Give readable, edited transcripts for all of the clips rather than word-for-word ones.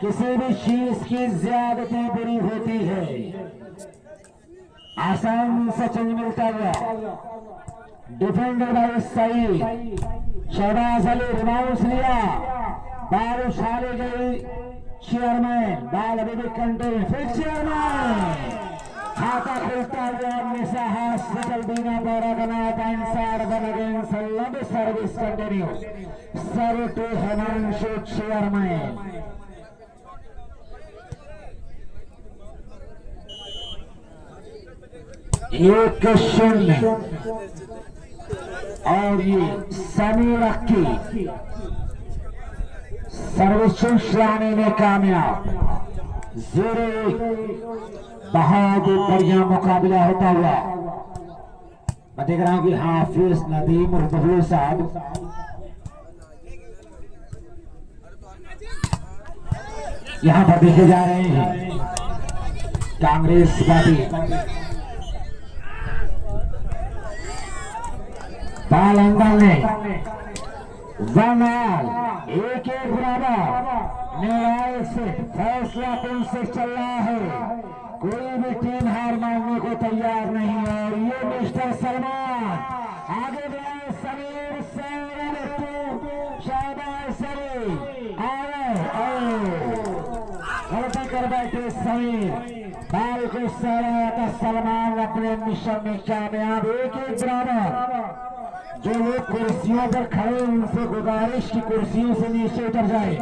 किसी भी चीज की ज्यादती बुरी होती है। आसान से चेंज मिलता हुआ defender by Saeed, Shahbaz Ali rebounds लिया, बाल उछाली गई, चेयरमैन बाल अभी भी कंट्रोल, फिर चेयरमैन खाता खुलता हुआ निशा हॉस्पिटल दीना बोरा गनात inside the against love service continue serve to Himanshu chairman। एक शून्य और ये समीर अक्की सर्वश्रेष्ठ लाने में कामयाब। 0-1 बहुत बढ़िया मुकाबला होता हुआ। मैं देख रहा हूं कि हाफिज नदीम और बबलू साहब यहां पर देखे जा रहे हैं। कांग्रेस पार्टी बाल अंदर ने एक बराबर न्याय से फैसला कौन से चल रहा है। कोई भी टीम हार मानने को तैयार नहीं है। और ये मिस्टर सलमान आगे बढ़े, समीर शाबाश गलती कर बैठे समीर, बाल को सराया था सलमान अपने मिशन में कामयाब। एक बराबर। जो लोग कुर्सियों पर खड़े उनसे गुजारिश की कुर्सियों से नीचे उतर जाए।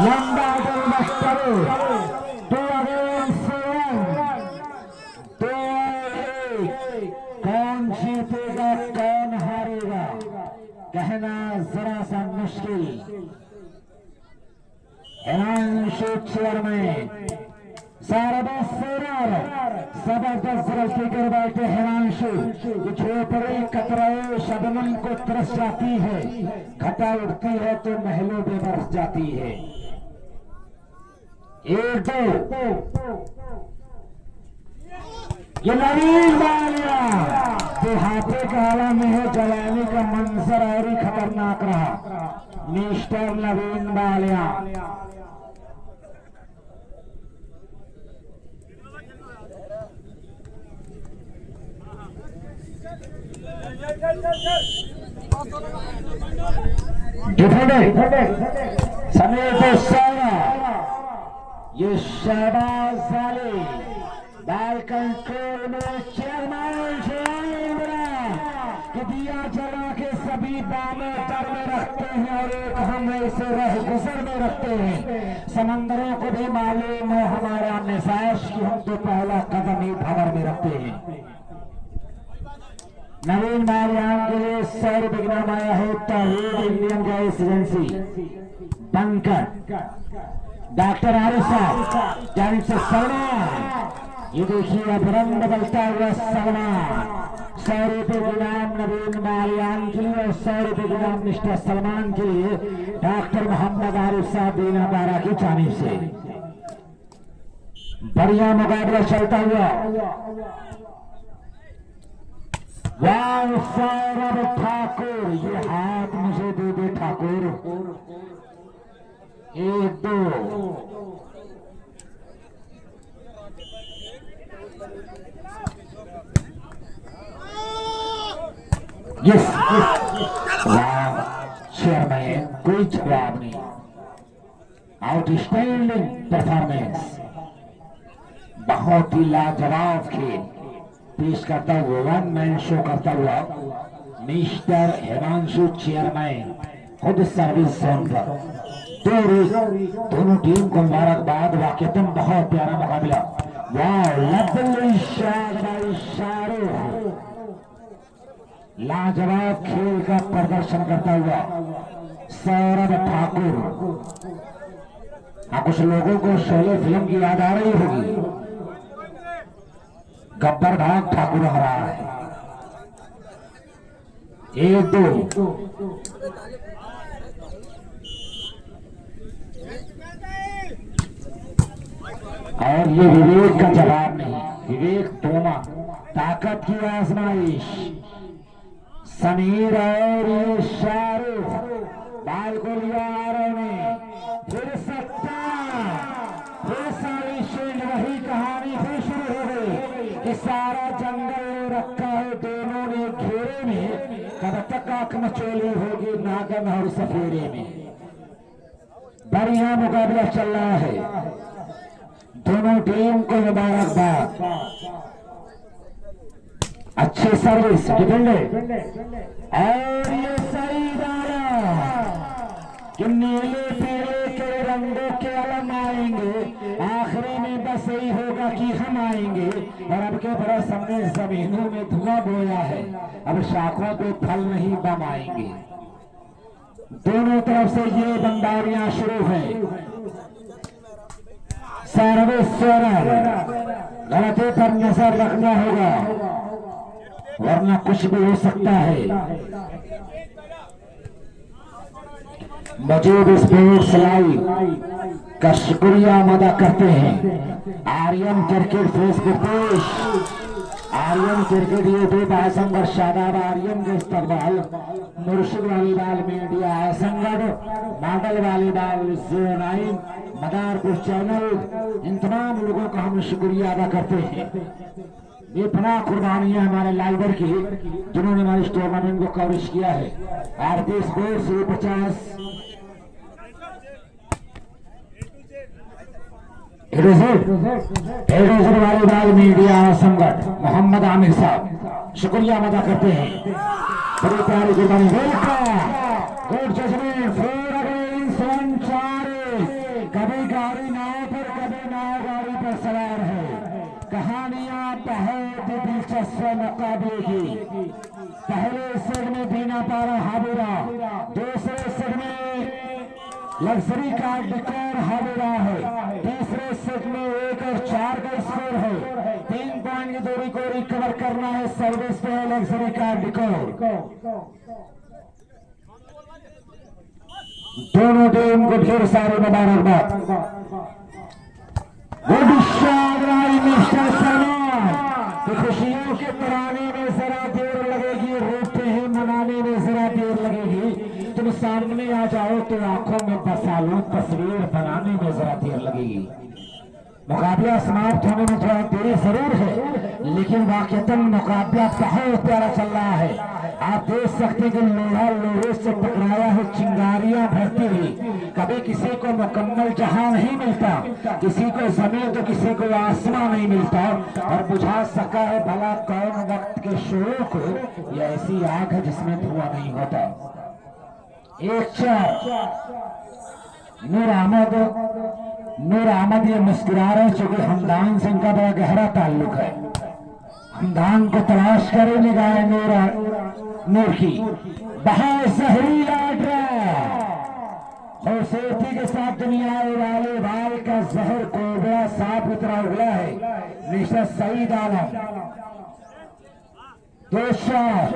लंबा कौन जीतेगा कौन हारेगा कहना जरा सा मुश्किल। हिमांशु चेयरमैन जबरदस्त गलती कर बैठे हिमांशु। झोपड़ी कतराए शबनम को तरस जाती है, घटा उठती है तो महलों पे बरस जाती है। 1-2 ये नवीन बालिया देहाते का आलम है। जवानी का मंजर और ही खतरनाक रहा। मिस्टर नवीन बालिया समीर ये शहबाज अली बाल कंट्रोल में चेयरमैन दिया जला के सभी बामें दर में रखते हैं और एक हम ऐसे रह गुजर में रखते हैं। समंदरों को भी मालूम है हमारा मिजाज की हम तो पहला कदम ही भंवर में रखते हैं। नवीन बालियान के लिए 100 रुपये इनाम आया है। तौहीद इंडियन गैस एजेंसी बनकर डॉक्टर आरिफ साहब जानिब से सलमान। ये देखिए अब रंग बदलता हुआ सलमान। 100 रुपये गुलाम नवीन बालियान के लिए और 100 रुपये गुलाम मिस्टर सलमान के लिए डॉक्टर मोहम्मद आरिफ साहब दीना बारा की जानिब से। बढ़िया मुकाबला चलता हुआ। वाह सौरभ ठाकुर, ये हाथ मुझे दे दे ठाकुर। 1-2 यस चेयरमैन कोई जवाब नहीं। आउटस्टैंडिंग परफॉर्मेंस, बहुत ही लाजवाब खेल पेश करता हुआ, वन मैन शो करता हुआ मिस्टर हिमांशु चेयरमैन खुद सर्विस जोन पर। दोनों टीम को मुबारकबाद। वाकईतन बहुत प्यारा मुकाबला। वाह लवली शॉट बाय शाहरुख, लाजवाब खेल का प्रदर्शन करता हुआ सौरभ ठाकुर। कुछ लोगों को शोले फिल्म की याद आ रही होगी। गब्बर भाग ठाकुर आ रहा है। 1-2 और ये विवेक का जवाब नहीं, विवेक दोमा ताकत की आजमाइश। समीर और ये शाहरुख बाल को लिया आरों ने, फिर सत्ता, फिर सारी शेर वही कहानी फिर शुरू हो गई कि सारा जंगल रखा है दोनों ने घेरे में, कब तक आंख मचोली होगी नागन और सफेरे में। बढ़िया मुकाबला चल रहा है, दोनों टीम को मुबारकबाद। अच्छी सर्विस डिफेंडेड और ये सही डाला कि नीले पीले के रंगों के अलम आएंगे, आखिरी में बस यही होगा कि हम आएंगे। और अब के बरस हमने जमीनों में धुआं बोया है, अब शाखों पे फल नहीं बम आएंगे। दोनों तरफ से ये बमबारियां शुरू हैं। सर्वेश्वर गलती पर नजर रखना होगा वरना कुछ भी हो सकता है। मौजूद स्पोर्ट्स लाइव का शुक्रिया अदा करते हैं Aryan cricket Facebook page, Aryan cricket YouTube आसम और शादाब आर्यन के इस्तेमाल, मुर्शिद वॉलीबॉल मीडिया संगठन, मॉडल वॉलीबॉल 09 मदारपुर चैनल, इन तमाम लोगों का हम शुक्रिया अदा करते हैं। ये बना कुर्बानियां हमारे लाइवर की जिन्होंने हमारे इस टूर्नामेंट को कवरेज किया है। आरती स्पोर्ट्स 50 वॉलीबॉल मीडिया संगठन मोहम्मद आमिर साहब शुक्रिया अदा करते हैं। बड़ी प्यारी कुर्बानी, गुड जजमेंट, कभी गाड़ी नाव पर कभी नाव गाड़ी पर सवार है। कहानियां बहुत दिलचस्प मुकाबले की। पहले सेट में बीना पारा हाविरा, दूसरे सेट में लग्जरी का डिकोर हाविरा है, तीसरे सेट में 1 और 4 का स्कोर है। 3 पॉइंट की दूरी को रिकवर करना है सर्विस पे लग्जरी का डिकोर। दोनों टीम को ढेर सारे मुबारकबाद। गुड शॉट मिस्टर सलमान की खुशियों के तराने में जरा देर लगेगी, रोते हैं मनाने में जरा देर लगेगी। तुम सामने आ जाओ तो आंखों में बसा लो, तस्वीर बनाने में जरा देर लगेगी। मुकाबला समाप्त होने में थोड़ा देरी जरूर है, लेकिन वाकईतन मुकाबला बहुत प्यारा चल रहा है। आप देख सकते कि लोहा लोहे से टकराया है, चिंगारियां भरती हुई। कभी किसी को मुकम्मल जहां नहीं मिलता, किसी को जमीन तो किसी को आसमां नहीं मिलता। और बुझा सका है भला कौन वक्त के शोरों को, यह ऐसी आग है जिसमें धुआं नहीं होता। 1-4 नूर अहमद ये मुस्कुरा रहे चूंकि हमदान से इनका बड़ा गहरा ताल्लुक है। हमदान को तलाश करे निगाह नूर की। बहुत जहरीला खूबसूरती के साथ दुनिया वाले बाल का जहर कोबरा साफ उतरा हुआ है। मिस्टर सईद आलम 2 शॉट,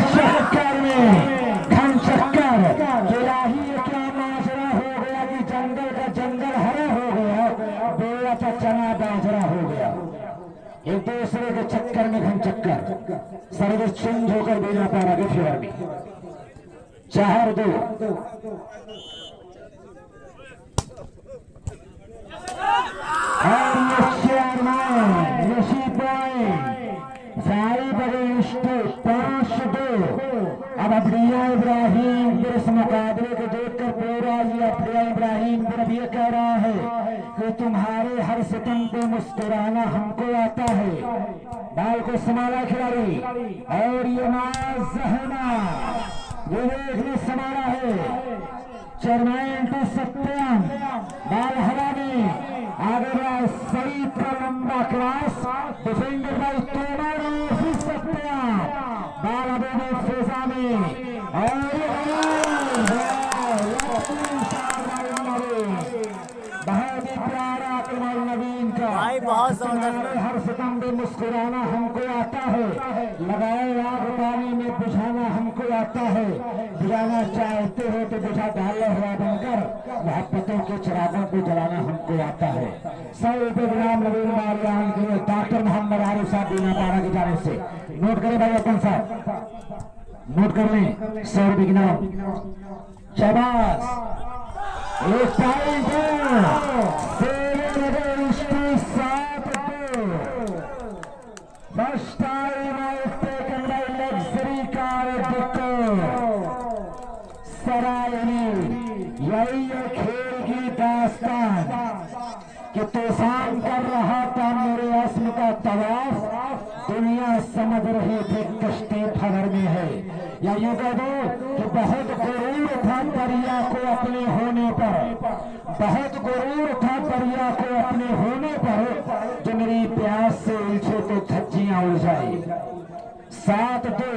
चक्कर में घन चक्कर इलाही क्या माजरा हो गया कि जंगल का जंगल हरा हो गया, बेड़ा का चना बाजरा हो गया। एक दूसरे के चक्कर में घन चक्कर, सर्विस चेंज होकर बेड़ा पारा के फेवर में 4-2। और ये चेयरमैन नशीब अब अब्रिया इब्राहिम फिर इस मुकाबले को देखकर पूरा ये अब्रिया इब्राहिम फिर अब ये कह रहा है कि तुम्हारे हर सितम पे मुस्कुराना हमको आता है। बाल को संभाला खिलाड़ी और ये जहना विवेक ने संभाला है। चेयरमैन टू सत्यम बाल हवा में आगे बढ़ा, सही का लंबा क्रॉस डिफेंडर बाई तोमर और फिर सत्यम बाल अभी भी फेजा में बहुत ही प्यारा कमल नवीन भाई बहुत जबरदस्त। हर सितम में मुस्कुराना हमको आता है, लगाए आग पानी में बुझाना हमको आता है। बुझाना चाहते हो तो बुझा डालो हवा बनकर, मोहब्बतों के चिरागों को जलाना हमको आता है। 100 रुपये गुलाम नबीन मालियान के लिए डॉक्टर मोहम्मद आरिफ साहब बीना पारा की जाने से। नोट करें भाई अपन साहब, नोट कर लें। 100 रुपये की नाम। शाबाश, एक point first time out taken by luxury car सरायनी। यही है खेल की दास्तान कि तूफान कर रहा था मेरे अस्म का तवाफ, दुनिया समझ रही थी कश्ती फगर में है। या यूं कह दो कि बहुत गुरूर था दरिया को अपने होने पर, बहुत गुरूर था दरिया को अपने होने पर, जो मेरी प्यास से उलझे तो धज्जियां उड़ जाए। 7-2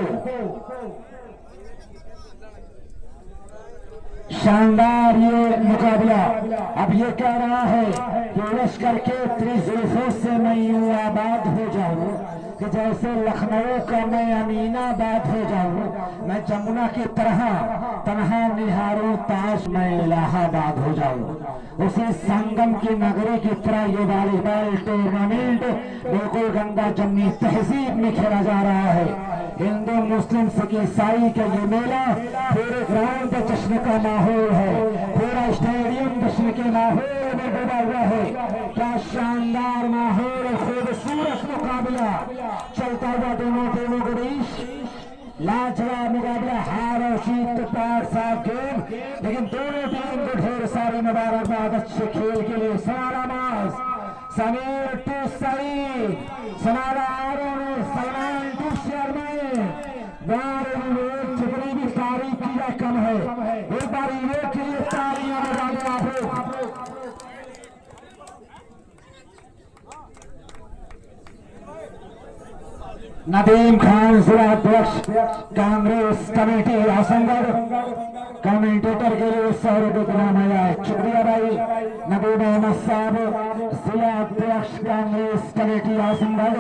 शानदार ये मुकाबला। अब ये कह रहा है कि लश्कर के त्रिजुल्फों से मैं यूं आबाद हो जाऊं कि जैसे लखनऊ का मैं अमीनाबाद हो जाऊं। मैं जमुना की तरह तन्हा निहारूं ताज मैं इलाहाबाद हो जाऊं। उसी संगम की नगरी की तरह ये वॉलीबॉल टूर्नामेंट बिल्कुल गंगा जमनी तहजीब में खेला जा रहा है। हिंदू मुस्लिम सिख ईसाई का ये मेला पूरे ग्राउंड पे जश्न का माहौल है, पूरा स्टेडियम जश्न के माहौल में डूबा हुआ है। क्या शानदार माहौल, खूबसूरत मुकाबला चलता हुआ दोनों टीमों के बीच। लाजवाब मुकाबला, हार और जीत पार साफ गेम, लेकिन दोनों टीम को ढेर सारी मुबारकबाद अच्छे खेल के लिए। सारा मास समीर टू सईद, समारा सलमान टू शेरमैन। जितनी भी तारीफ की जाए कम है। एक बार ईवेंट के लिए तालियां बजा दें आप लोग। नदीम खान जिलाध्यक्ष कांग्रेस कमेटी आजमगढ़, कमेंटेटर के लिए 100 रुपये का नाम आया। शुक्रिया भाई नदीम अहमद साहब, जिलाध्यक्ष कांग्रेस कमेटी आजमगढ़,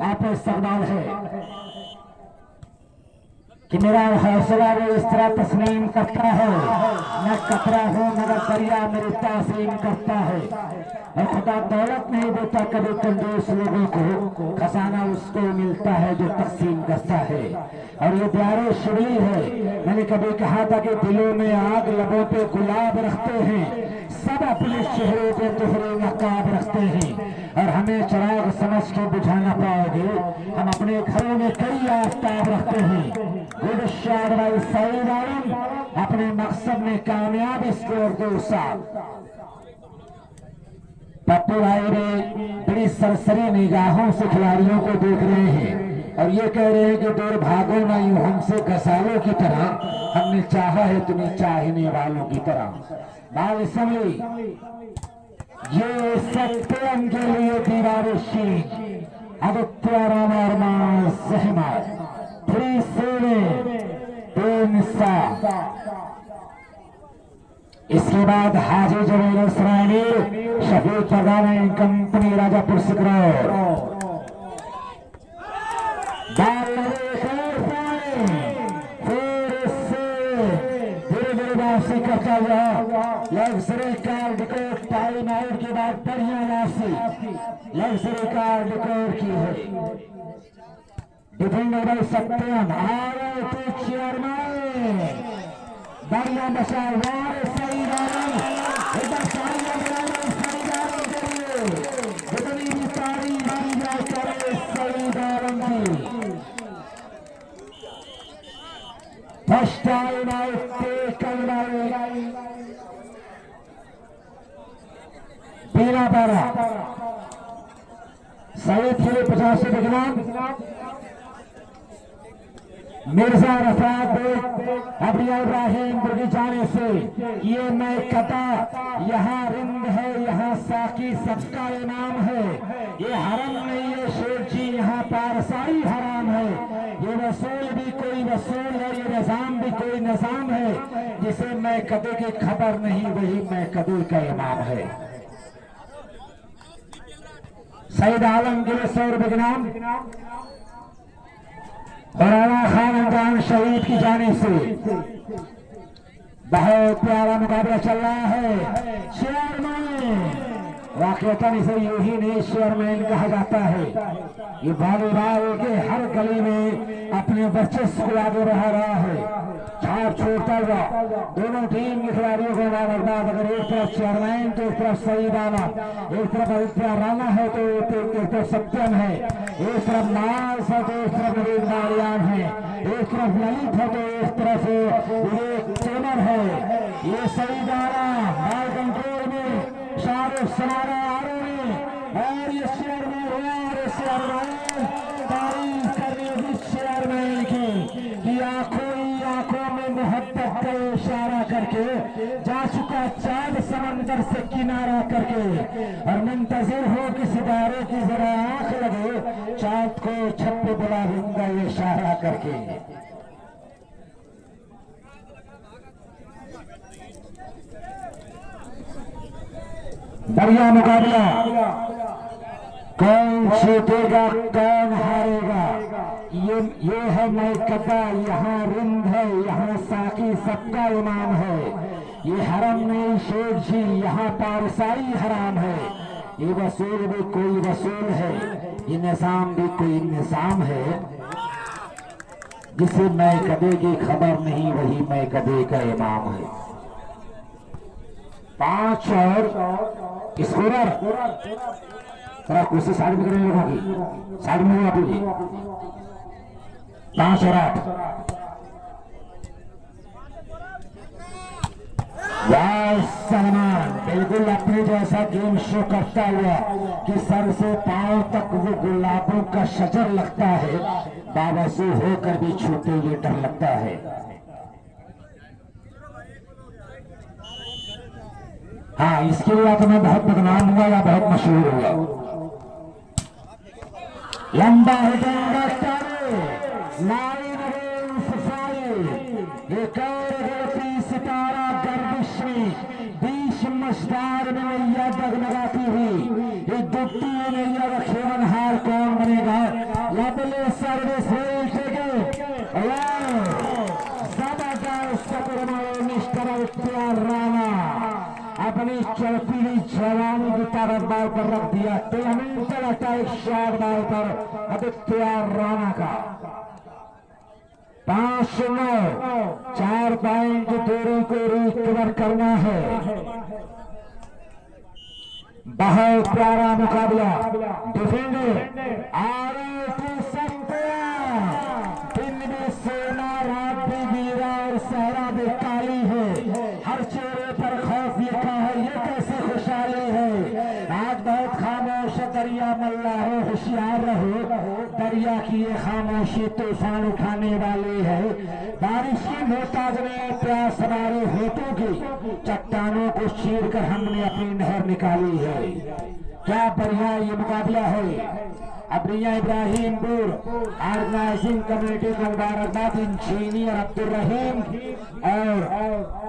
आप इस्तकबाल है कि मेरा हौसला वो इस तरह तस्लीम करता है। मैं कतरा हूँ मगर दरिया मेरी तासीम करता है। और खुदा दौलत नहीं देता कभी कंजूस लोगों को, खजाना उसको मिलता है जो तकसीम करता है। और ये प्यारे शिबली है। मैंने कभी कहा था कि दिलों में आग लबों पे गुलाब रखते हैं, सब अपने चेहरे पे तुहरे नकाब रखते हैं। और हमें चिराग समझ के बुझाना पाओगे, हम अपने घरों में कई आफ्ताब रखते हैं। गुड शॉट भाई सईद आलम, अपने मकसद में कामयाब स्कोर 2-7। पप्पू भाई ने बड़ी सरसरी निगाहों से खिलाड़ियों को देख रहे हैं और ये कह रहे हैं कि दूर भागो ना यूं हमसे गसालों की तरह, हमने चाहा है तुम्हें चाहने वालों की तरह। बाल समझी ये सत्यम के लिए दीवार शीन आदित्य राम अरमान सहमत 3-7। इसके बाद हाजी जमील इसराइली शफीक फरगान कंपनी राजापुर सिकरौर। धीरे धीरे वापसी करता हुआ लग्जरी कार डिकोर टाइम आउट के बाद बढ़िया वापसी लग्जरी कार डिकोर की है। डिफेंडर भाई सत्यम आ रहे थे चेयरमैन, बढ़िया बचा वार सही डालन, इधर सारी सही डालन के लिए जितनी भी तारीफ की जाए करे सही डालन की। First time out taken by बीना पारा। सईद के लिए 50 रुपये इनाम। मिर्जा रफात अबिया इब्राहिम बुर्गी जाने से ये मैं कता, यहाँ रिंद है यहाँ साकी सबका इनाम है। ये हरम नहीं है शेख जी, यहाँ पारसाई हराम है। ये रसूल भी कोई रसूल है, ये निजाम भी कोई निजाम है। जिसे मैं कदे की खबर नहीं वही मैं कदे का इमाम है। सईद आलम के लिए 100 रुपए के नाम और राणा खान अंजान शहीद की जानिब से बहुत प्यारा मुकाबला चल रहा है। चेयरमैन वाकईतन इसे यूं ही नहीं चेयरमैन कहा जाता है। ये वॉलीबॉल के हर गली में अपने वर्चस्व को आगे बढ़ा रहा है। छाप छोड़ता हुआ दोनों टीम के खिलाड़ियों को मुबारकबाद। अगर एक तरफ चेयरमैन तो एक तरफ सईद आलम, एक तरफ आदित्य राणा है तो एक तरफ सत्यम है, एक तरफ नाज है तो एक तरफ नवीन नारियान है, एक तरफ ललित है तो एक तरफ विवेक चेमर है। ये सईद आलम बाल कंट्रोल में, शाहरुख सनारा आरों में और ये चेयरमैन तारीफ करनी होगी चेयरमैन की आंखों में मोहब्बत का इशारा करके जा चुका चांद समंदर से किनारा करके और मुंतजिर हो कि सितारे की जरा आंख लगे चांद को छत पे बुला दूंगा ये इशारा करके। बढ़िया मुकाबला, कौन जीतेगा कौन हारेगा ये है मैकदा। यहाँ रिंद है, यहाँ साकी सबका इमाम है। ये हरम नहीं शेख जी, यहाँ पारसाई हराम है। ये वसूल भी कोई वसूल है, ये निजाम भी कोई निजाम है। जिसे मैकदे की खबर नहीं वही मैकदे का इमाम है। 5 और स्कोरर थोड़ा कोशिश साइड में करेंगे, लोगों की साइड में हुआ पूरी 5 और 8। सलमान बिल्कुल अपने जैसा गेम शो करता हुआ कि सर से पांव तक वो गुलाबों का शजर लगता है, बावजूद होकर भी छूते हुए डर लगता है। हाँ, इसके लिए तो मैं बहुत बदनाम हुआ या बहुत मशहूर हुआ। लंबा हिटेगा एक और सितारा गर्दिश में बीच मझदार में नैया डगमगाती हुई ये दुट्टी नैया का खेवनहार कौन बनेगा। लबले सर्विस राणा अपनी चौथी जवानी की ताकत बाल पर रख दिया। टेलमेंटल अटैक शॉट बाल पर आदित्य राणा का 5-9, 4 पॉइंट दूरी को रिकवर करना है। बहुत प्यारा मुकाबला, डिफेंडर दिन भी सोना रात भी वीरा और सहरा भी काली है। हर चेहरे पर खौफ लिखा है, ये कैसी खुशहाली है। आज बहुत खामोश दरिया मल्ला हो, होशियार रहो, दरिया की ये खामोशी तूफान उठाने वाली है। बारिश की मोहताज में प्यास हमारे होठों की चट्टानों को चीर कर हमने अपनी नहर निकाली है। क्या बढ़िया ये मुकाबला है। अब्रिया इब्राहिमपुर ऑर्गेनाइजिंग कमेटी को मुबारकबाद। इंजीनियर अब्दुल रहीम और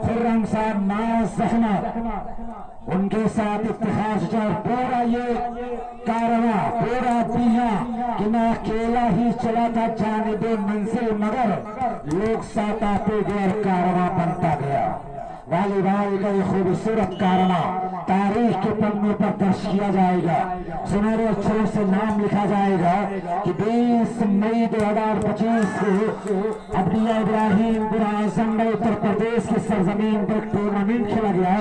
खुर्रम साहब नाज अहमद उनके साथ इत्तेहाद जो पूरा ये कारवा पूरा दिया कि मैं अकेला ही चला था जानिबे मंजिल, मगर लोग साथ आते गए, कारवा बनता गया। वॉलीबॉल का ये खूबसूरत कारवा तारीख के पन्नों पर दर्ज किया जाएगा। सुनहरे अक्षरों से नाम लिखा जाएगा कि 20 मई 2025 को अब्रिया इब्राहिमपुर आजम में उत्तर प्रदेश की सरजमीन पर टूर्नामेंट खेला गया।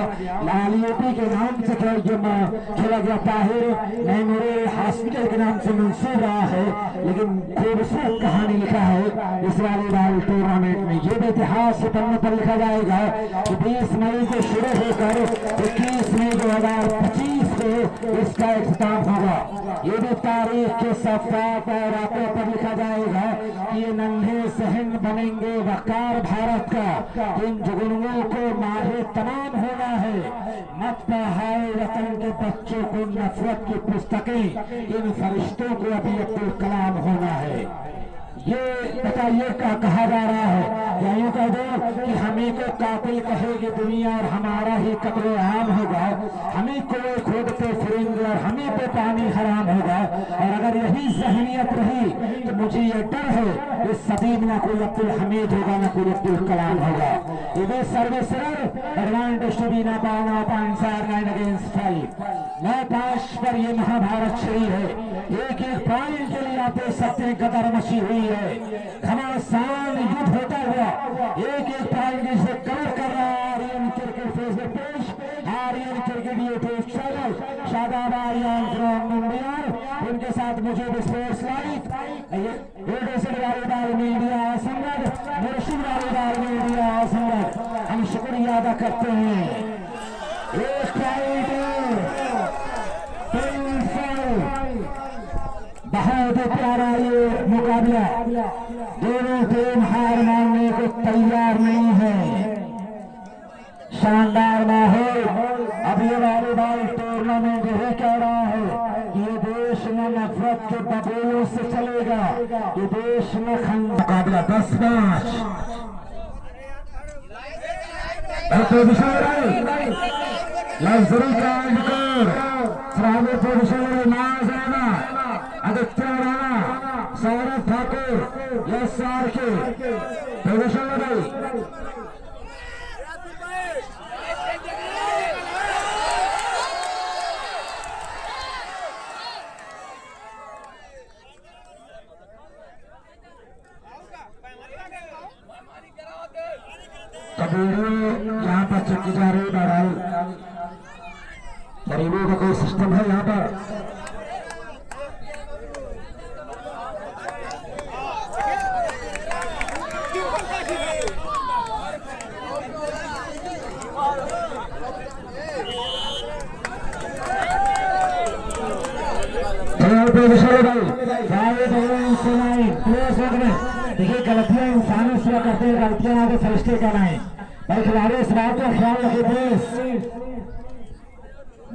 लालियोटी के नाम से खेला गया, ताहिर मेमोरियल हॉस्पिटल के नाम से मंसूब रहा है, लेकिन खूबसूरत कहानी लिखा है इस वॉलीबॉल टूर्नामेंट में। ये भी इतिहास के पन्नों पर लिखा जाएगा कि 20 मई को शुरू होकर 21 मई 2025 को इसका इख्तिताम होगा। ये भी तारीख के सफ़ात और रातों पर लिखा जाएगा कि ये नन्हे सहन बनेंगे वकार भारत का। इन जुगनुओं को माहे तमाम होना है। मत पढ़ाए वतन के बच्चों को नफरत की पुस्तकें, इन फरिश्तों को अभी अब्दुल कलाम होना है। ये बताइए क्या कहा जा रहा है। या यूं कह दो कि हमें को कातिल कहेगी दुनिया और हमारा ही कत्ल आम होगा। हमें को खोदते फिरेंगे और हमें पे पानी हराम कलाम होगा। और अगर यही जहनियत रही तो मुझे ये डर है इस सदीब ना कोई अब्दुल हमीद होगा ना कोई अब्दुल कलाम होगा। ये सर्विसर एडवांटेज टू बी ना पाना 9 अगेंस्ट 5 9-5 पर ये महाभारत शरीर है। एक एक पॉइंट के लिए आते सत्य कदर मची हुई है। घमासान युद्ध होता हुआ एक एक पॉइंट से कवर कर रहा है। Aryan cricket Facebook page Aryan cricket YouTube channel Shadab Aryan from India. उनके साथ मुझे स्पोर्ट्स लाइव वालीबाल मीडिया संगत मुर्शिद वालीबाल मीडिया संगत हम शुक्रिया अदा करते हैं। बहुत प्यारा ये मुकाबला, दोनों टीम हार मानने को तैयार नहीं है। शानदार माहौल। अब ये वॉलीबॉल टूर्नामेंट यही कह रहा है कि ये देश में नफरत के बबूलों से चलेगा, ये देश में मुकाबला 10-5 लग्जरी कांडकर श्राव्य पोजिशन नाजाना आदित्य राणा सौरभ ठाकुर यस आर के पोजिशन लगाई। यहाँ पर चुकी जा रही लड़ाई, गरीबों का कोई सिस्टम है यहाँ पर। देखिए गलतियां इंसानों से करते हैं, गलतियां आगे फरिश्ते का नहीं भाई। खिलाड़ी इस बात का ख्याल रखे प्लीज।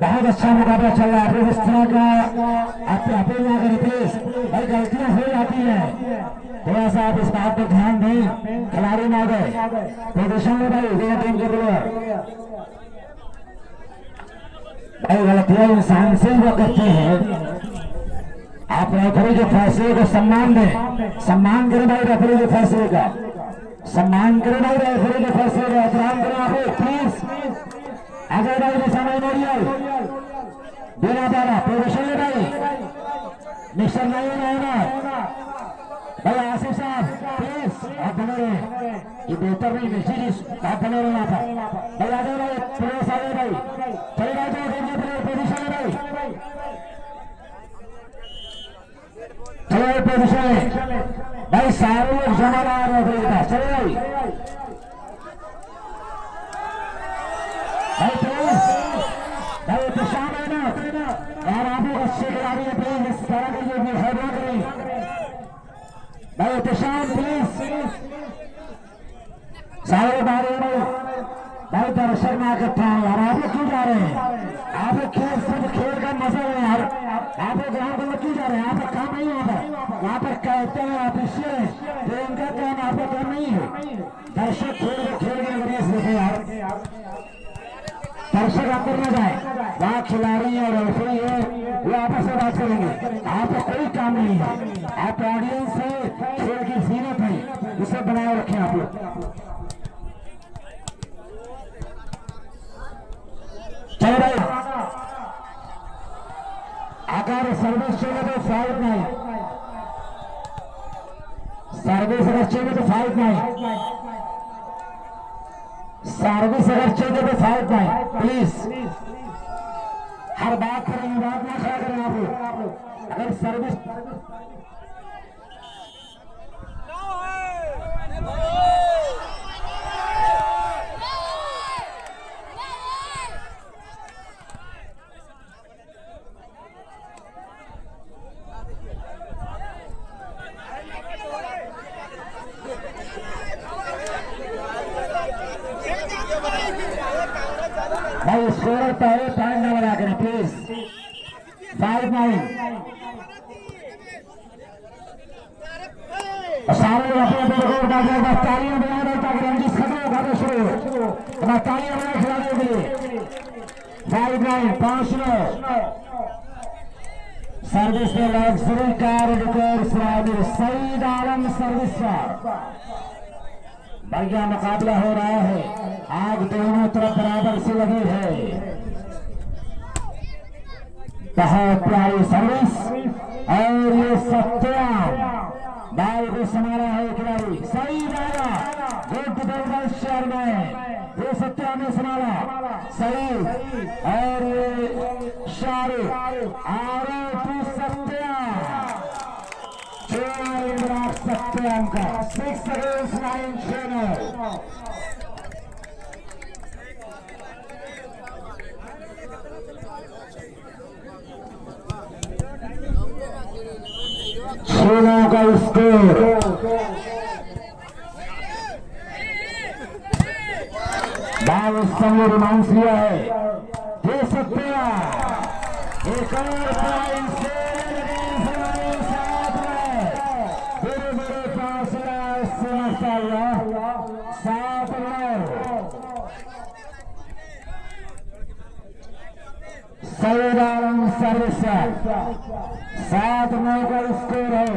बहुत अच्छा मुकाबला चल रहा है। इस तरह का अपील ना करें प्लीज भाई, गलतियां हो जाती है। थोड़ा सा आप इस बात पर ध्यान दें। खिलाड़ी ना गए पोजिशन में भाई दोनों टीम के प्लेयर भाई, गलतियां इंसान से वो करते हैं। आप रेफरी के फैसले को सम्मान दें, सम्मान करें भाई रेफरी के फैसले का, सम्मान करें भाई रेफरी के फैसले का एहतराम करें आप प्लीज। अजय भाई ने समय नहीं आई बिना बारा पोजिशन भाई मिस्टर नहीं रहना भाई। आसिफ साहब प्लीज आप बने रहे, ये बेहतर नहीं मिर्ची आप बने रहे यहाँ पर भाई। अजय भाई प्रेस आ गए भाई, चले जाओ पोजिशन भाई, चलो पोजिशन भाई। सारे लोग जमा ला रहे हैं, चलो भाई भाई प्लीज भाई एहतशाम है ना यार, आप लोग अच्छे खिलाड़ी है प्लीज इस तरह के जो हेड ना करें भाई। एहतशाम प्लीज सारे बारे भाई दर्शक ना इकट्ठा है यार। आप लोग क्यों जा रहे हैं? आप लोग खेल सिर्फ खेल का मजा है यार। आप लोग ग्राउंड में क्यों जा रहे हैं? यहाँ पर काम नहीं है, यहाँ पर कहते हैं ऑफिशियल है तो इनका काम यहाँ पर काम नहीं है। दर्शक खेल के नजरिए से देखे यार, दर्शक अंदर न जाए, वहाँ खिलाड़ी है रेफरी है वो आपस में बात करेंगे। आपका कोई काम नहीं है, आप ऑडियंस है, खेल की जीनत है, उसे बनाए रखें आप लोग। चलो भाई अगर सर्विस चाहिए तो 5 नहीं, सर्विस अगर चाहिए तो 5 नहीं, सर्विस अगर चाहिए तो 5 नहीं प्लीज। हर बात करें बात ना खड़ा करें आप लोग। अगर सर्विस भाई स्कोर पहले पॉइंट न बना करें प्लीज। 5-9 सारे लोग अपने अपने रिकॉर्ड का तालियां बना रहे ताकि रंजित खत्म होगा शुरू हो। तालियां बनाए खिलाड़ियों के लिए। 5-9 5-9 सर्विस में लग्जरी कार डिकोर सईद आलम सर्विस पर बढ़िया मुकाबला हो रहा है। आग दोनों तरफ बराबर से लगी है। बहुत प्यारी सर्विस और ये सत्याम बाल को संभाला है खिलाड़ी सही डाला गुड डिफेंस शहर में ये सत्याम ने संभाला सही और ये शाहरुख आरोपी सत्याम सत्याम का 6 अगेंस्ट 9 चैनल सोलह का स्कोर। बाल उस समय रोमांस लिया है दे सकते हैं एक और पॉइंट से साथ में बड़े बड़े फासला से नशा हुआ 7-9 सैदारम सर्विस 7-9 का स्कोर है।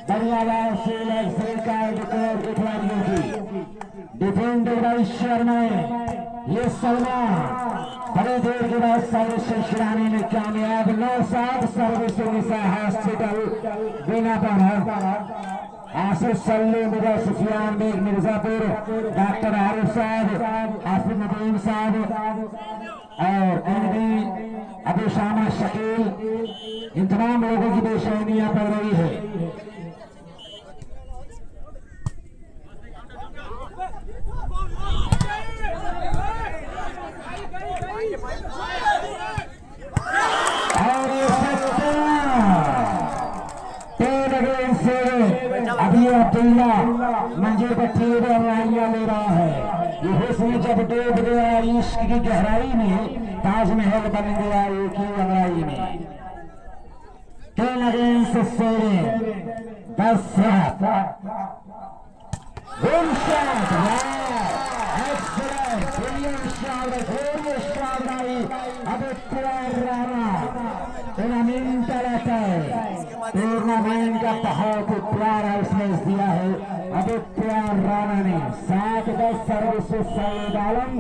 बढ़िया से लग्जरी कार डिकोर के खिलाड़ियों की डिफेंडर शर्मा ये सलमान बड़े देर के बाद सर्विस से शिराने में कामयाब 9-7 सर्विस हॉस्पिटल बिना पर आसिफ सल्लू मुदा सुफियान बेग मिर्जापुर डॉक्टर आरिफ साहब आसिफ नदीम साहब और एनबी अबू शामा शकील इन तमाम लोगों की बेशर्मियां पड़ रही है। अभी अब्दुल्ला मंजिल पर तीर अंगड़ाइयां ले रहा है। ये हुस्न जब डूब गया इश्क की गहराई में ताजमहल बन गया एक ही अंगड़ाई में। 10 against 7 10 good shot excellent brilliant shot glorious shot भाई अब टूर्नामेंट रहता है। टूर्नामेंट का बहुत प्यारा इसमें दिया है आदित्य राणा ने 7-10 सर्विस से सईद आलम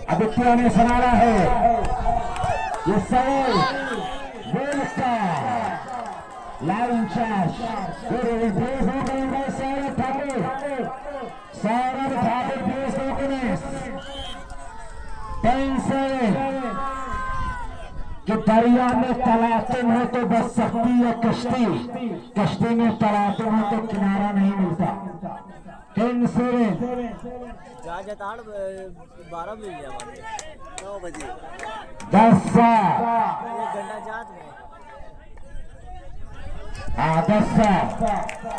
आदित्य ने संभाला है ये सईद का लाइन चार्ज सौरभ ठाकुर कि दरिया में तलातुम हो तो बच सकती है कश्ती, कश्ती में तलातुम हो तो किनारा नहीं मिलता। 10-7 12 बजे 9 बजे 10-7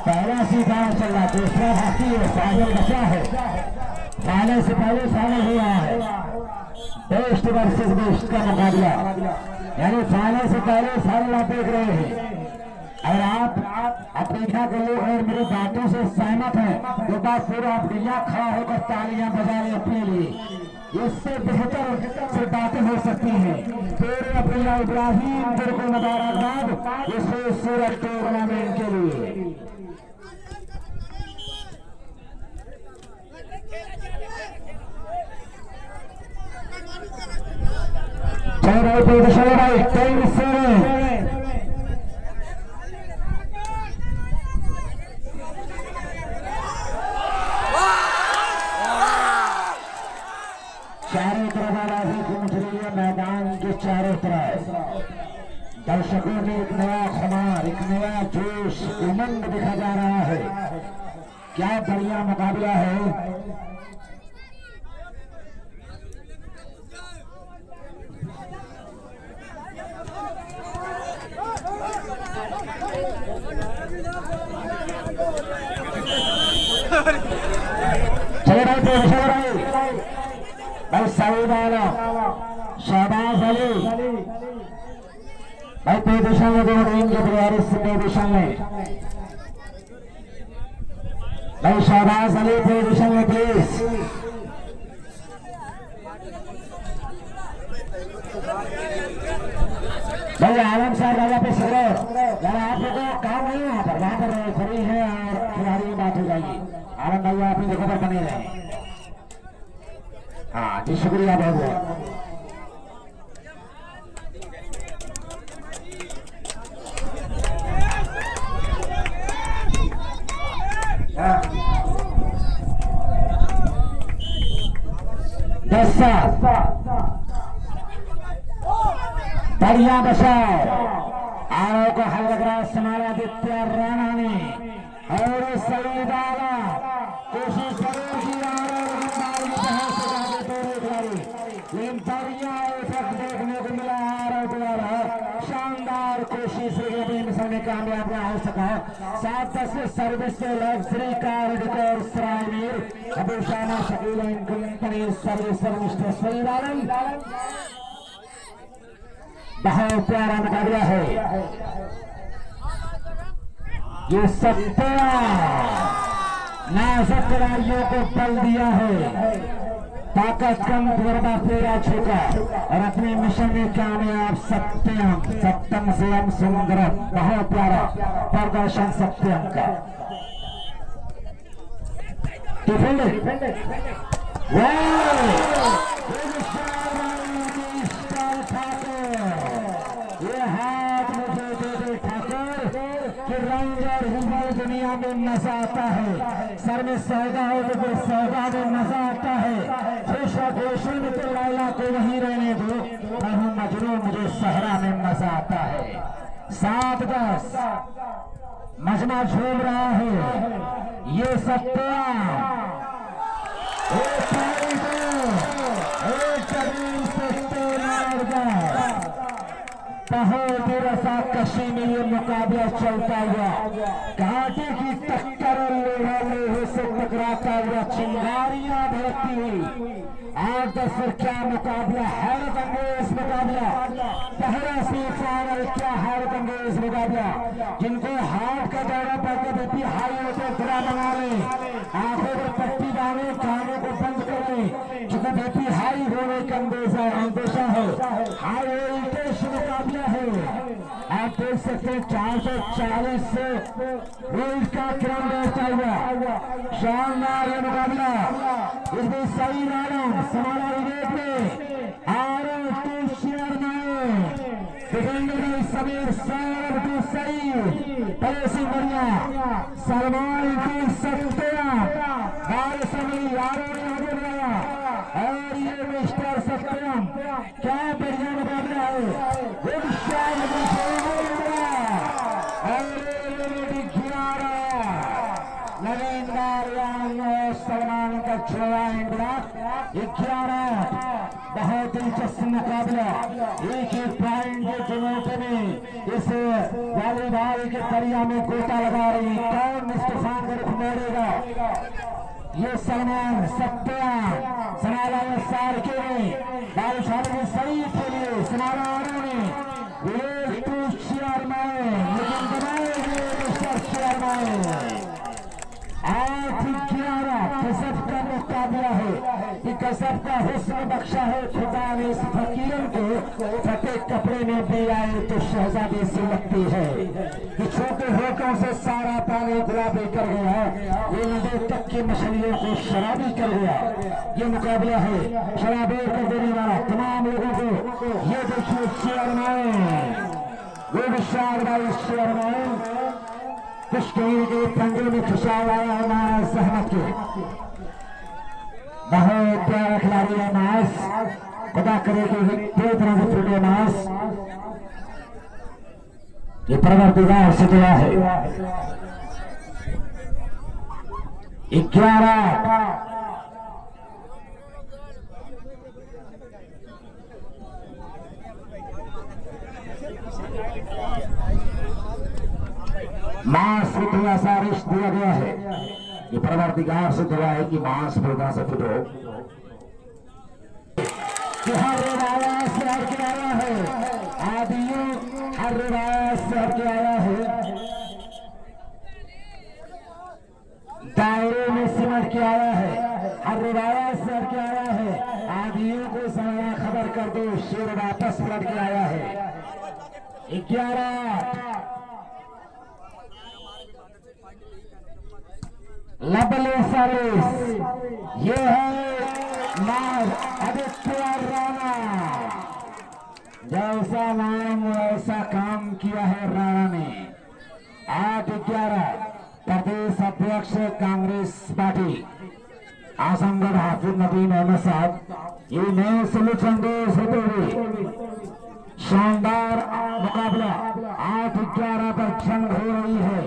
पहला सीधा चल रहा दूसरा बाकी है सागर बचा है साले से पहले साले हुआ है बेस्ट वर्सेस बेस्ट का मुकाबला यानी फाइनल से पहले फाइनल आप देख रहे हैं। अगर आप अपेक्षा कर लो और मेरी बातों से सहमत हैं तो बात फिर आप यहाँ खड़ा होकर तालियां बजा लें अपने लिए। इससे बेहतर से बातें हो सकती हैं। तेरे अपना इब्राहिम तेरे को मुबारकबाद इस खूबसूरत टूर्नामेंट के लिए। चारों तरफ आवाज़ें गूंज रही है मैदान के चारों तरफ। दर्शकों में एक नया खुमार एक नया जोश उमंग दिखा जा रहा है। क्या बढ़िया मुकाबला है। भाई सईद आलम शहबाज अली भाई पोजिशन में दो टीम के प्लेयर इस पोजिशन में भाई शहबाज अली पोजीशन में प्लीज। भाई आलम साहब राजा पे सिगरेट यार, आप लोगों का काम नहीं है वहां पर खड़ी है और खिलाड़ी में बात हो जाएगी। आलम भाई अपनी जगह पर बने रहे। हाँ जी शुक्रिया बहुत बहुत। बढ़िया बचाओ आरोह को हल लग रहा है समारादित्य राणा ने और सही डाला कोशिश जरूर की लेकिन बढ़िया इफेक्ट देखने को मिला आरोह द्वारा। शानदार कोशिश मिशन में कामयाब हो सका। 7-10 सर्विस से लग्जरी कार और सरायमीर अबू शाना शकील कंपनी सर्विस मिस्टर सही डालन। बहुत प्यारा मुकाबला है ये। सत्या नाजुक खिलाड़ियों को बल दिया है, ताकत कम गरबा पूरा छूका और अपने मिशन में कामयाब। सत्यम से हम सुंदरम, बहुत प्यारा प्रदर्शन सत्यम का। ये हाथ मुझे दे दे ठाकुर कि रंजर हिंदू दुनिया में मजा आता है। सर में सौदा हो तो फिर सौदा में मजा आता है। खुशा गोशा में तो लाला को वहीं रहने दो, मैं हूं मजनू मुझे सहरा में मजा आता है। 7-10 मजमा झूम रहा है ये सत्या। बहुत ही रसाकशी में ये मुकाबला चलता हुआ, घाटी की टक्कर लोहे से टकराता हुआ चिंगारियां भरती हुई। 8-10 फिर क्या मुकाबला, हैरत अंगेज मुकाबला। पहला सेमीफाइनल क्या हैरत अंगेज मुकाबला। जिनको हार्ट का दौरा पड़ता बीपी हाई होते थोड़ा बना ले, आंखों पर पट्टी डाले, कानों को बंद करें, क्योंकि बीपी हाई होने का अंदेशा है। हाई वोल्टेज मुकाबला है। आप देख सकते हैं 440 से रोज का क्रम रहता हुआ शानदार है मुकाबला। इसमें सही राणा समाना विवेक में आरोह टू शेयर में डिफेंडर समीर सौरभ टू सही पड़ोसी बढ़िया सलमान टू सत्या बाल समय आरोह ने आगे बढ़ाया और ये मिस्टर सत्यम क्या बढ़िया मुकाबला है। सलमान का छोड़ा इंदिरा 11। बहुत दिलचस्प मुकाबला। एक ही पॉइंट के चुनौती में इस वॉलीबॉल के दरिया में गोता लगा रही कौन मुस्तफान को रुख मोड़ेगा। ये सलमान सत्या समाला सार के बालशाली में सही के लिए समाला ने लेकिन बनाएंगे मिस्टर शेयरमैन। 8-11 कसब का मुकाबला है कि कसब का हुस्न बख्शा है खुदा ने इस फकीरन को। फटे कपड़े में भी आए तो शहजादी सी लगती है कि छोटे होठों से सारा पानी गुलाबी कर गया, ये नदी तक की मछलियों को शराबी कर गया। ये मुकाबला है शराबी कर देने वाला तमाम लोगों को। ये देखिए चेयरमैन वो विशाल भाई चेयरमैन कृष्ण के पंजे में खिंचा लाया है नाज सहमत के। बहुत प्यारा खिलाड़ी है नाज, खुदा करे कि पूरी तरह से फूटे नाज। ये परवरदिगार से दुआ है। 11 मांस भी थोड़ा सा रिश्त दिया गया है। ये परवरदिगार से दुआ है कि मांस बेदा से फिट हो। हर रिवायत से हट के आया है आदियों, हर रिवायत से हट के आया है। दायरे में सिमट के आया है, हर रिवायत से हट के आया है। आदियों को समाना खबर कर दो, शेर वापस पलट के आया है। 11 लबले सर्विस, ये है नाम आदित्य राणा। जैसा नाम वैसा काम किया है राणा ने। 8-11 प्रदेश अध्यक्ष कांग्रेस पार्टी आजमगढ़ हाफिज नदीम अहमद साहब, ये नए सलूचन देश होते हुए शानदार मुकाबला 8-11 पर जंग हो रही है।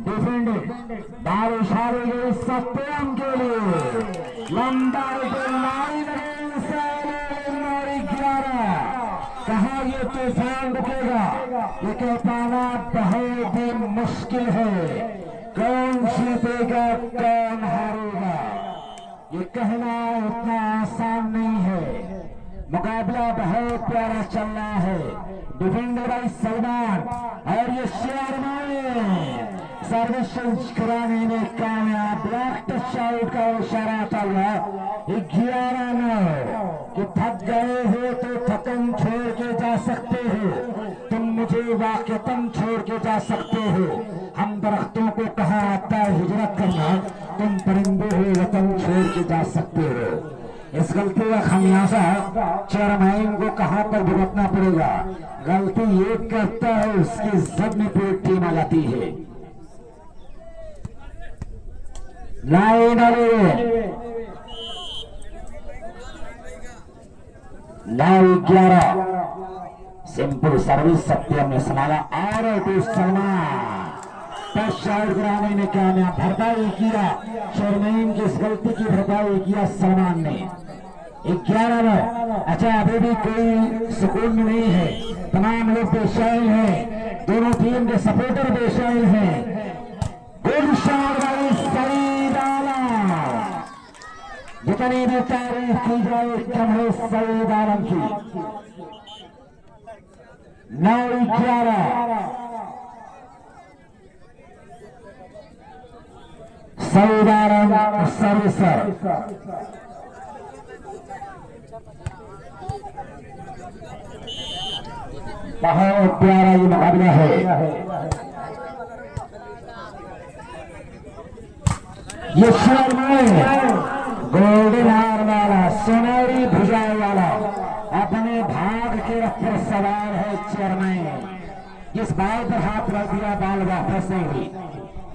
डिफेंडेड बारिशारी गई सत्यम के लिए लंबा कहा ये तूफान रुकेगा, ये कह पाना बहुत ही मुश्किल है। कौन जीतेगा कौन हारेगा ये कहना उतना आसान नहीं है। मुकाबला बहुत प्यारा चल रहा है। डिफेंडर बाई सलमान और ये शेयरमैन सर्विस कराने में कामयाब। ब्लॉक टच आउट का इशारा आता हुआ 11-9 कि थक गए हो तो थकन छोड़ के जा सकते हो, तुम मुझे वाकई छोड़ के जा सकते हो। हम दरख्तों को कहा आता है हिजरत करना, तुम परिंदे हो वतन छोड़ के जा सकते हो। इस गलती का खमियाजा चेयरमैन को कहां पर भुगतना पड़ेगा। गलती ये करता है उसकी जद में पूरी टीम आ जाती है। लाइन 11 सिंपल सर्विस सत्यम ने संभाला और सलमान टच आउट कराने में कामयाब। भरपाई किया चेयरमैन की इस गलती की भरपाई किया सलमान ने। 11 अच्छा अभी भी कोई सुकून में नहीं है, तमाम लोग बेचैन हैं, दोनों टीम के सपोर्टर बेचैन हैं। गुड शॉट वाली सईद आलम, जितनी भी तारीफ की जाए कम है सईद आलम की। 9-11 सईद आलम सर्विसर। बहुत प्यारा ये मुकाबला है। ये शेयरमैन गोल्डन हार वाला सुनहरी भुजाओं वाला अपने भाग के रथ पर सवार है चेयरमैन। जिस बाल पर हाथ रख दिया बाल वापस नहीं हुई।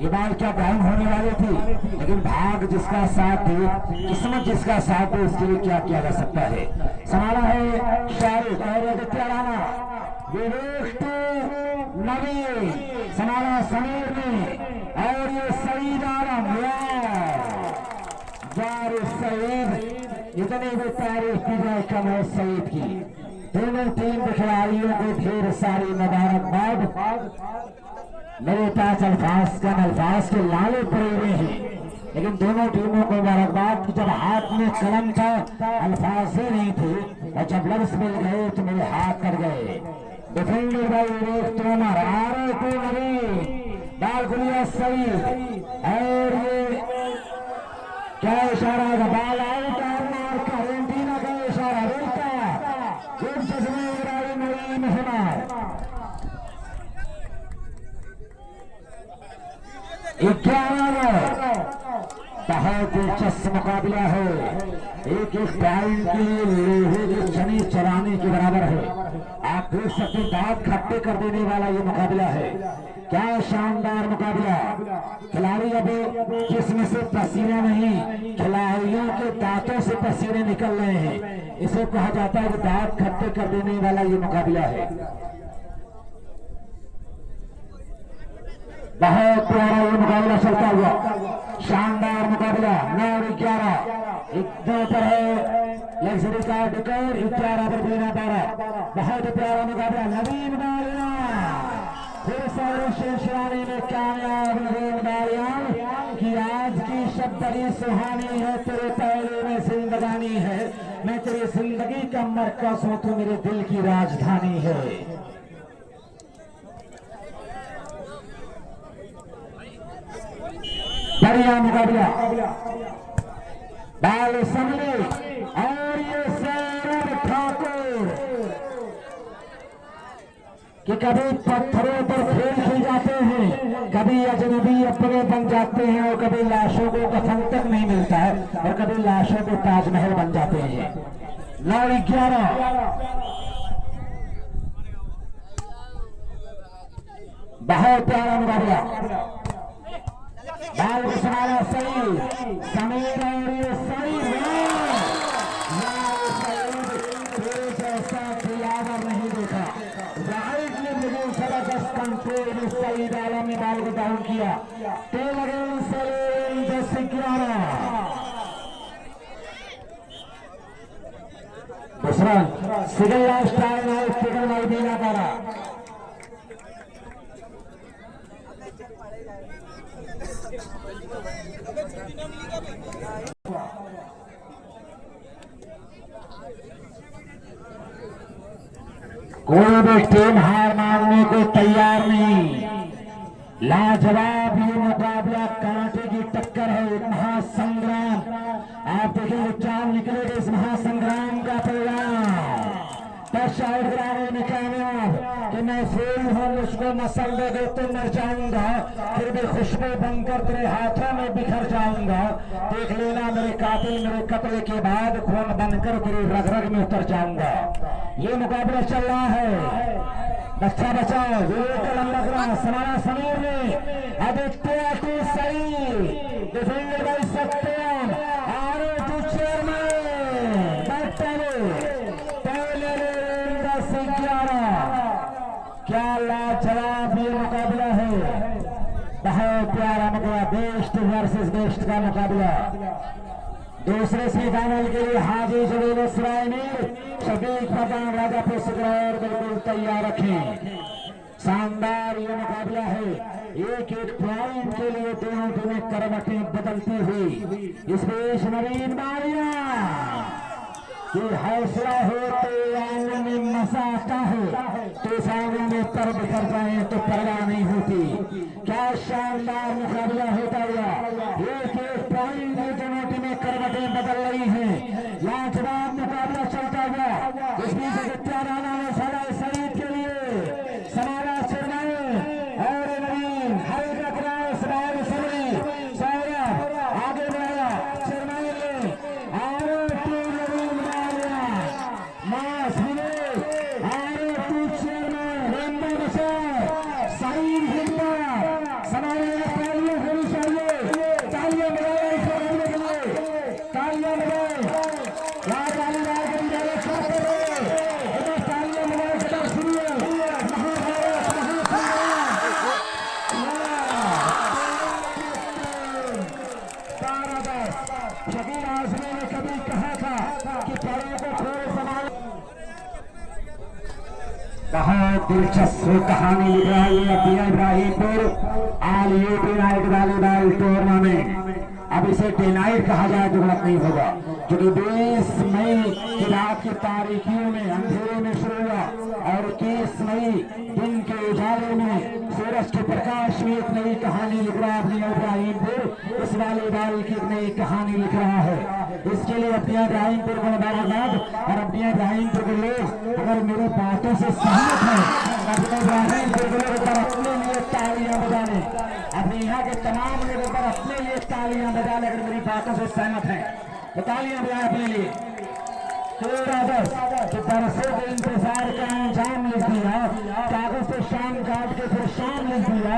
ये बाल क्या डाउन होने वाली थी, लेकिन भाग जिसका साथ दे, किस्मत जिसका साथ दे, उसके लिए क्या किया जा सकता है। संभाला है शाहरुख और आदित्य राणा, विवेक नवीन संभाला समीर ने और ये सईद आलम। सईद इतनी भी तारीफ की जाए कम है सईद की। दोनों टीम के खिलाड़ियों को ढेर सारी मुबारकबाद। मेरे पास अल्फाज का अल्फाज के लाले पड़े हुए हैं, लेकिन दोनों टीमों को मुबारकबाद की। जब हाथ में कलम था अल्फाज ही नहीं थे, और जब लफ्ज मिल गए तो मेरे हाथ कट गए। डिफेंडर बाई विवेक तोमर, आरोपी नवीन, बालगुलिया सईद और ये क्या इशारा है, बाल आउट और अर्जेंटीना का इशारा रोकता। गुड जजमें नवीन हमार 11 बहुत दिलचस्प मुकाबला है। एक पॉइंट की लोहे की छनी चलाने के बराबर है। आप देख सकते दांत खट्टे कर देने वाला ये मुकाबला है। क्या शानदार मुकाबला। खिलाड़ी अब जिसमें से पसीना नहीं, खिलाड़ियों के दांतों से पसीने निकल रहे हैं। इसे कहा जाता है कि दांत खट्टे कर देने वाला ये मुकाबला है। बहुत प्यारा ये मुकाबला चलता हुआ, शानदार मुकाबला। 9-11 एकदम पर है लग्जरी का टिकट 11 पर बिना 12। बहुत प्यारा मुकाबला। नवीन बालिया फिर शेषरानी में कामयाब। नवीन बालिया की आज की शब्द बड़ी सुहानी है, तेरे पहले में जिंदगानी है। मैं तेरी जिंदगी का मरकज हूं, तू मेरे दिल की राजधानी है। बढ़िया मुकाबला बाल संभले और ये सौरभ ठाकुर कि कभी पत्थरों पर खेल खेल जाते हैं, कभी अजनबी अपने बन जाते हैं और कभी लाशों को कफन तक नहीं मिलता है और कभी लाशों को ताजमहल बन जाते हैं। 9-11 बहुत प्यारा मुकाबला बाल को संभाला सही समीर और ये सही ऐसा खिलावर नहीं देखा। राइट में मुझे जबरदस्त कंट्रोल में सईद आलम ने बाल को डाउन किया। 10-11 दूसरा सिगल लास्ट टाइम है सिगल भाई देना पड़ा। कोई भी टीम हार मानने को तैयार नहीं। लाजवाब ये मुकाबला कांटे की टक्कर है। एक महासंग्राम आप देखेंगे चांद निकलेगा इस महासंग्राम का परिणाम। शायद ग्रामीण में कामयाब कि मैं फूल हूँ मुझको मसल दोगे तो मर जाऊंगा फिर भी खुशबू बनकर तेरे हाथों में बिखर जाऊंगा। देख लेना मेरे कातिल मेरे कत्ल के बाद खून बनकर तेरी रग रग में उतर जाऊंगा। ये मुकाबला चल रहा है। बच्चा बचाओ समारा समीर ने आदित्य टू सही डिफेंडेड बाय सत्यम आरो टू चेयरमैन क्या लाजवाब ये मुकाबला है। बहुत प्यारा मुकाबला बेस्ट वर्सेस बेस्ट का मुकाबला। दूसरे सेमीफाइनल के लिए हाजी जवेल इसराइल शबीक प्रधान राजापुर सिकरौर बिल्कुल तैयार रखें। शानदार ये मुकाबला है। एक एक पॉइंट के लिए दोनों टीमें करवटें बदलती हुई इस बीच नवीन बारिया कि हौसला हो तो आंगन में मजा आता है तो आंगन में पर बिखर जाए तो परवाह नहीं होती। क्या शानदार मुकाबला होता हुआ एक एक पॉइंट में दोनों टीमें करवटें बदल रही हैं। लाजवाब मुकाबला चलता हुआ इस बीच आदित्य राणा ने सारा शरीर के लिए समारा चेयरमैन और नवीन हरे रखना समाज समरी सौरभ आगे बढ़ाया चेयरमैन ने और नवीन बारिया मास विवेक और चेयरमैन रेंबो बसे सही हिंदा समारे तालियां होनी चाहिए। तालियां बजाए इस मुकाबले के लिए तालियां बजाए राज अली राय के लिए छोटे इधर तालियां बजाए इधर सुनिए महाभारत महासंग्राम शकील आजमी ने कभी कहा था कि बड़ों को थोड़े संभाल। बहुत दिलचस्प कहानी लिख रहा है इब्राहिमपुर आल यूपी नाइट वॉलीबॉल टूर्नामेंट। अब इसे डे नाइट कहा जाए तो गलत नहीं होगा क्योंकि 20 मई की रात की तारीखियों में अंधेरे में शुरू हुआ और 21 मई दिन के उजाले में सूरज के प्रकाश में एक नई कहानी लिख रहा है। अपनी इब्राहिमपुर इस वॉलीबॉल की एक नई कहानी लिख रहा है। इसके लिए अपने इब्राहिमपुर को मुबारकबाद और अपने इब्राहिमपुर के लोग अगर मेरी बातों से सहमत है अपने इब्राहिमपुर के लोग अपने लिए तालियां बजाने अपने यहाँ के तमाम लोगों पर अपने लिए तालियां बजाने अगर मेरी बातों से सहमत है तो तालियां बजाए अपने लिए। तेरा बस कि बरसों के इंतजार का अंजाम लिख दिया कागज से शाम काट के फिर शाम लिख दिया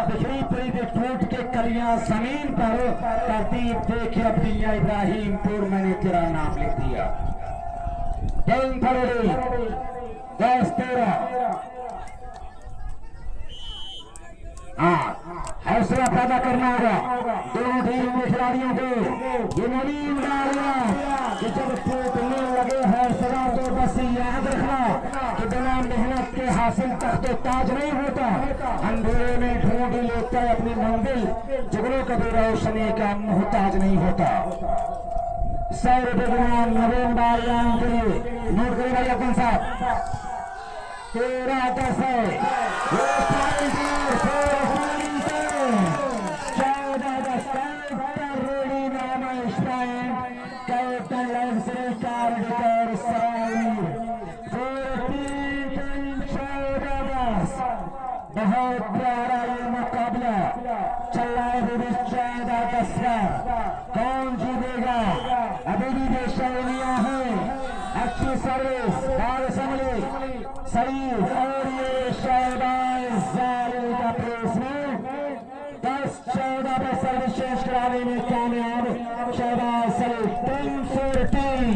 बिखरी पड़ी के टूट के कलियां जमीन पर तरतीब देखे अपनी इब्राहिमपुर मैंने तेरा नाम लिख दिया। 10 फरवरी 10-13 हौसला पैदा करना होगा दोनों टीम के खिलाड़ियों को। ये नवीन बारिया कि जब टूटने लगे हौसला तो बस याद रखना कि बिना मेहनत के हासिल तख्त ताज नहीं होता। अंधेरे में ढूंढ लेता है अपनी मंजिल जुगनों कभी रोशनी का मोहताज नहीं होता। 100 रुपए ग्राम नवीन बारिया के लिए नोट करें भाई अपन साहब 13-10 14-10 finish point captain luxury car डिकर सरायवीर 14-14 बहुत प्यारा ये मुकाबला चल रहा है। 14 कौन जीतेगा अभी भी बेशर्मियां है। अच्छी सर्विस बाल संभली सही और ये शहबाज जालिम का प्रेस में 10-14 पर सर्विस चेंज कराने में कामयाब शहबाज सही 10-14।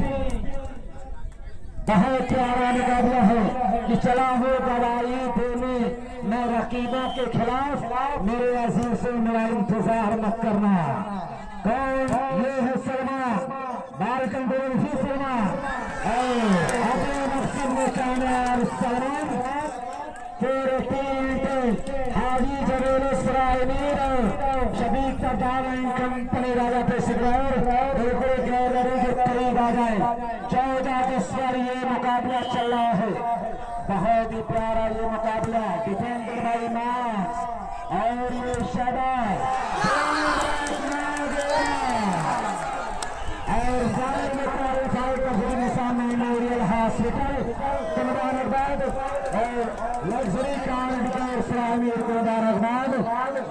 बहुत प्यारा मुकाबला है कि चला हो गवाही देने में रकीबों के खिलाफ मेरे अजीज से मेरा इंतजार मत करना। कौन ये है सलमान बालकन ही सलमान अपने मकसद में कामयाब सलमान हाजी जवेल सरायवीर शबीक का डायमंड कंपनी राजा पे सिग्नल बिल्कुल गैलरी के करीब आ जाए। 14 पर ये मुकाबला चल रहा है। बहुत ही प्यारा ये मुकाबला डिफेंडर भाई मार्क्स और ये शहबाज और जाने में क्वालिफाई का निशान मेमोरियल हॉस्पिटल और लग्जरी कार डिकर सरायवीर को